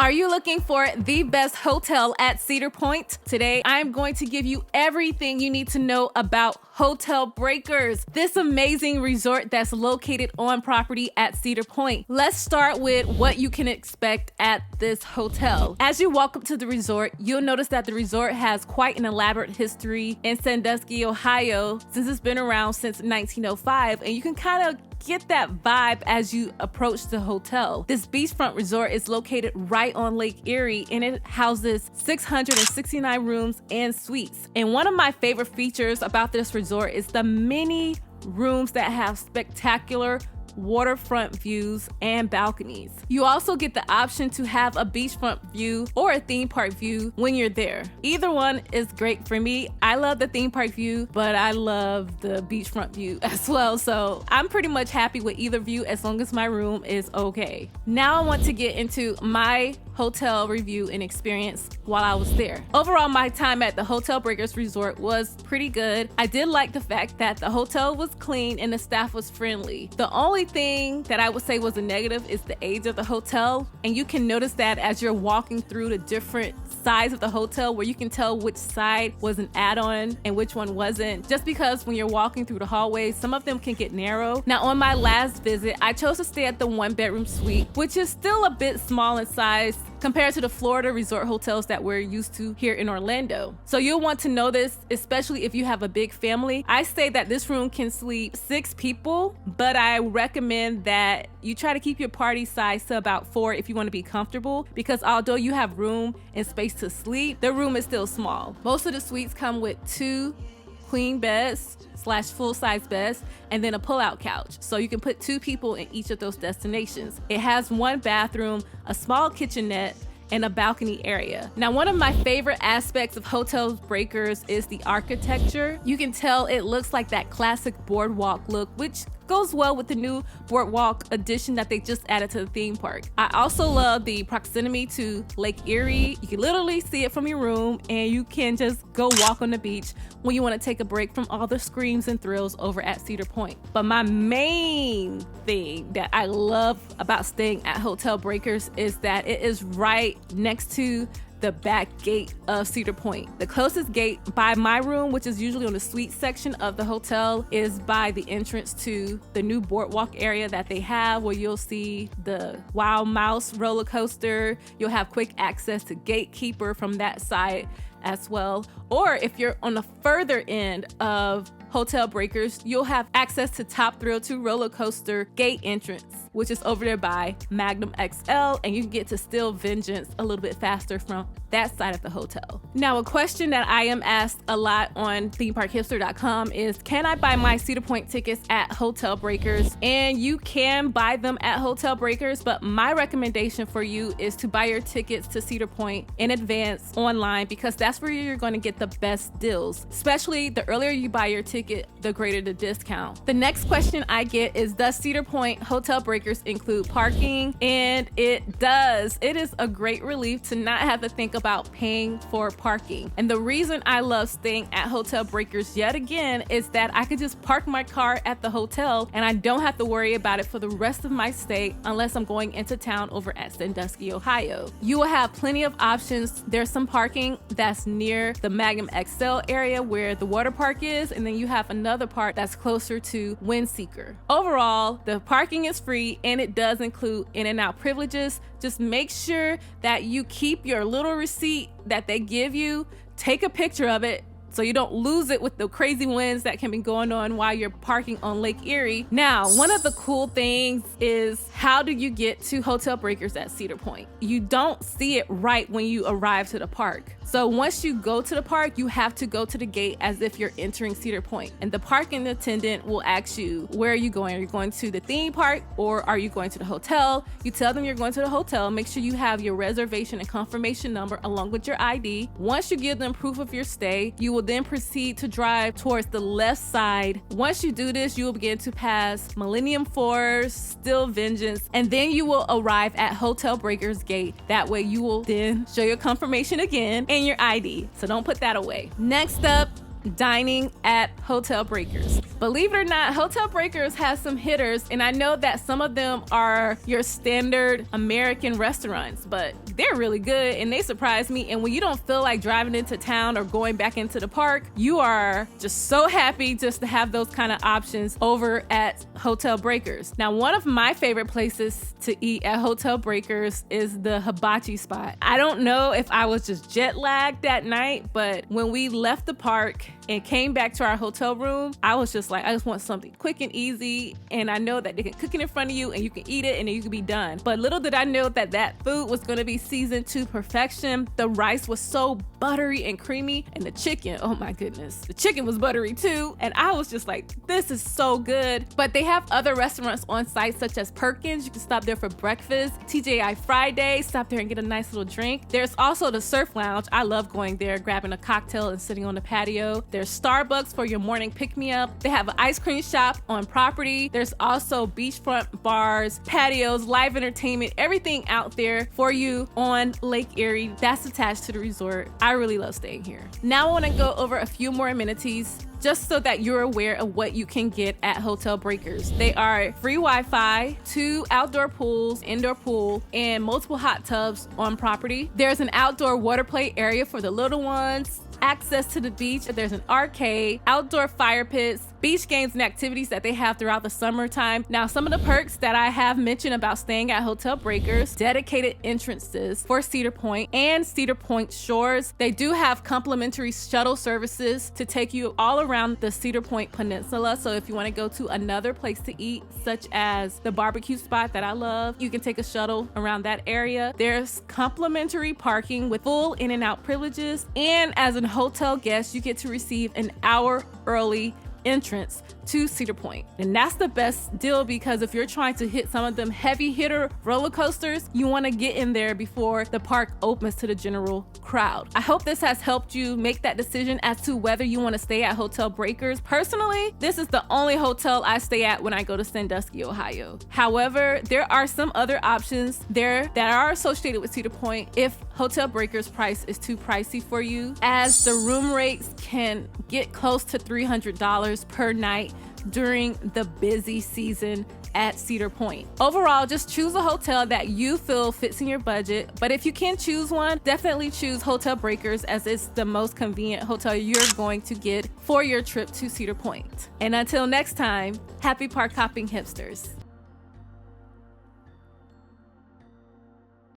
Are you looking for the best hotel at Cedar Point? Today, I'm going to give you everything you need to know about Hotel Breakers, this amazing resort that's located on property at Cedar Point. Let's start with what you can expect at this hotel. As you walk up to the resort, you'll notice that the resort has quite an elaborate history in Sandusky, Ohio, since it's been around since 1905, and you can kind of get that vibe as you approach the hotel. This beachfront resort is located right on Lake Erie, and it houses 669 rooms and suites. And one of my favorite features about this resort is the many rooms that have spectacular waterfront views and balconies. You also get the option to have a beachfront view or a theme park view when you're there. Either one is great for me. I love the theme park view, but I love the beachfront view as well. So I'm pretty much happy with either view as long as my room is okay. Now I want to get into my hotel review and experience while I was there. Overall, my time at the Hotel Breakers Resort was pretty good. I did like the fact that the hotel was clean and the staff was friendly. The only thing that I would say was a negative is the age of the hotel, and you can notice that as you're walking through the different sides of the hotel, where you can tell which side was an add-on and which one wasn't, just because when you're walking through the hallways, some of them can get narrow. Now, on my last visit, I chose to stay at the 1-bedroom suite, which is still a bit small in size compared to the Florida resort hotels that we're used to here in Orlando. So you'll want to know this, especially if you have a big family. I say that this room can sleep 6 people, but I recommend that you try to keep your party size to about 4 if you want to be comfortable, because although you have room and space to sleep, the room is still small. Most of the suites come with 2 queen beds / full-size beds, and then a pull-out couch. So you can put 2 people in each of those destinations. It has 1 bathroom, a small kitchenette, and a balcony area. Now, one of my favorite aspects of Hotel Breakers is the architecture. You can tell it looks like that classic boardwalk look, which goes well with the new boardwalk addition that they just added to the theme park. I also love the proximity to Lake Erie. You can literally see it from your room, and you can just go walk on the beach when you want to take a break from all the screams and thrills over at Cedar Point. But my main thing that I love about staying at Hotel Breakers is that it is right next to the back gate of Cedar Point. The closest gate by my room, which is usually on the suite section of the hotel, is by the entrance to the new boardwalk area that they have, where you'll see the Wild Mouse roller coaster. You'll have quick access to Gatekeeper from that side as well. Or if you're on the further end of Hotel Breakers, you'll have access to Top Thrill 2 roller coaster gate entrance, which is over there by Magnum XL, and you can get to Still Vengeance a little bit faster from that side of the hotel. Now, a question that I am asked a lot on ThemeParkHipster.com is, can I buy my Cedar Point tickets at Hotel Breakers? And you can buy them at Hotel Breakers, but my recommendation for you is to buy your tickets to Cedar Point in advance online, because that's where you're going to get the best deals. Especially the earlier you buy your ticket, the greater the discount. The next question I get is, does Cedar Point Hotel Breakers include parking? And it does. It is a great relief to not have to think about paying for parking. And the reason I love staying at Hotel Breakers yet again is that I could just park my car at the hotel and I don't have to worry about it for the rest of my stay unless I'm going into town over at Sandusky, Ohio. You will have plenty of options. There's some parking that's near the Magnum XL area where the water park is, and then you have another part that's closer to Windseeker. Overall, the parking is free and it does include in and out privileges. Just make sure that you keep your little receipt that they give you, take a picture of it so you don't lose it with the crazy winds that can be going on while you're parking on Lake Erie. Now, one of the cool things is, how do you get to Hotel Breakers at Cedar Point? You don't see it right when you arrive to the park. So once you go to the park, you have to go to the gate as if you're entering Cedar Point. And the parking attendant will ask you, where are you going? Are you going to the theme park or are you going to the hotel? You tell them you're going to the hotel. Make sure you have your reservation and confirmation number along with your ID. Once you give them proof of your stay, you will then proceed to drive towards the left side. Once you do this, you will begin to pass Millennium Force, Still Vengeance, and then you will arrive at Hotel Breakers Gate. That way you will then show your confirmation again and your ID. So don't put that away. Next up, dining at Hotel Breakers. Believe it or not, Hotel Breakers has some hitters, and I know that some of them are your standard American restaurants, but they're really good and they surprise me. And when you don't feel like driving into town or going back into the park, you are just so happy just to have those kind of options over at Hotel Breakers. Now, one of my favorite places to eat at Hotel Breakers is the hibachi spot. I don't know if I was just jet lagged that night, but when we left the park and came back to our hotel room, I was just like, I just want something quick and easy. And I know that they can cook it in front of you and you can eat it and then you can be done. But little did I know that that food was going to be seasoned to perfection. The rice was so buttery and creamy, and the chicken, oh my goodness, the chicken was buttery too. And I was just like, this is so good. But they have other restaurants on site such as Perkins. You can stop there for breakfast. TGI Friday, stop there and get a nice little drink. There's also the Surf Lounge. I love going there, grabbing a cocktail and sitting on the patio. There's Starbucks for your morning pick-me-up. They have an ice cream shop on property. There's also beachfront bars, patios, live entertainment, everything out there for you on Lake Erie that's attached to the resort. I really love staying here. Now I want to go over a few more amenities just so that you're aware of what you can get at Hotel Breakers. They are free Wi-Fi, 2 outdoor pools, indoor pool, and multiple hot tubs on property. There's an outdoor water play area for the little ones, access to the beach. There's an arcade, outdoor fire pits, beach games and activities that they have throughout the summertime. Now, some of the perks that I have mentioned about staying at Hotel Breakers: dedicated entrances for Cedar Point and Cedar Point shores. They do have complimentary shuttle services to take you all around the Cedar Point Peninsula. So if you want to go to another place to eat, such as the barbecue spot that I love, you can take a shuttle around that area. There's complimentary parking with full in and out privileges. And as a hotel guest, you get to receive an hour early entrance to Cedar Point. And that's the best deal, because if you're trying to hit some of them heavy hitter roller coasters, you want to get in there before the park opens to the general crowd. I hope this has helped you make that decision as to whether you want to stay at Hotel Breakers. Personally, this is the only hotel I stay at when I go to Sandusky, Ohio. However, there are some other options there that are associated with Cedar Point if Hotel Breakers price is too pricey for you, as the room rates can get close to $300 per night during the busy season at Cedar Point. Overall, just choose a hotel that you feel fits in your budget. But if you can choose one, definitely choose Hotel Breakers, as it's the most convenient hotel you're going to get for your trip to Cedar Point. And until next time, happy park hopping hipsters.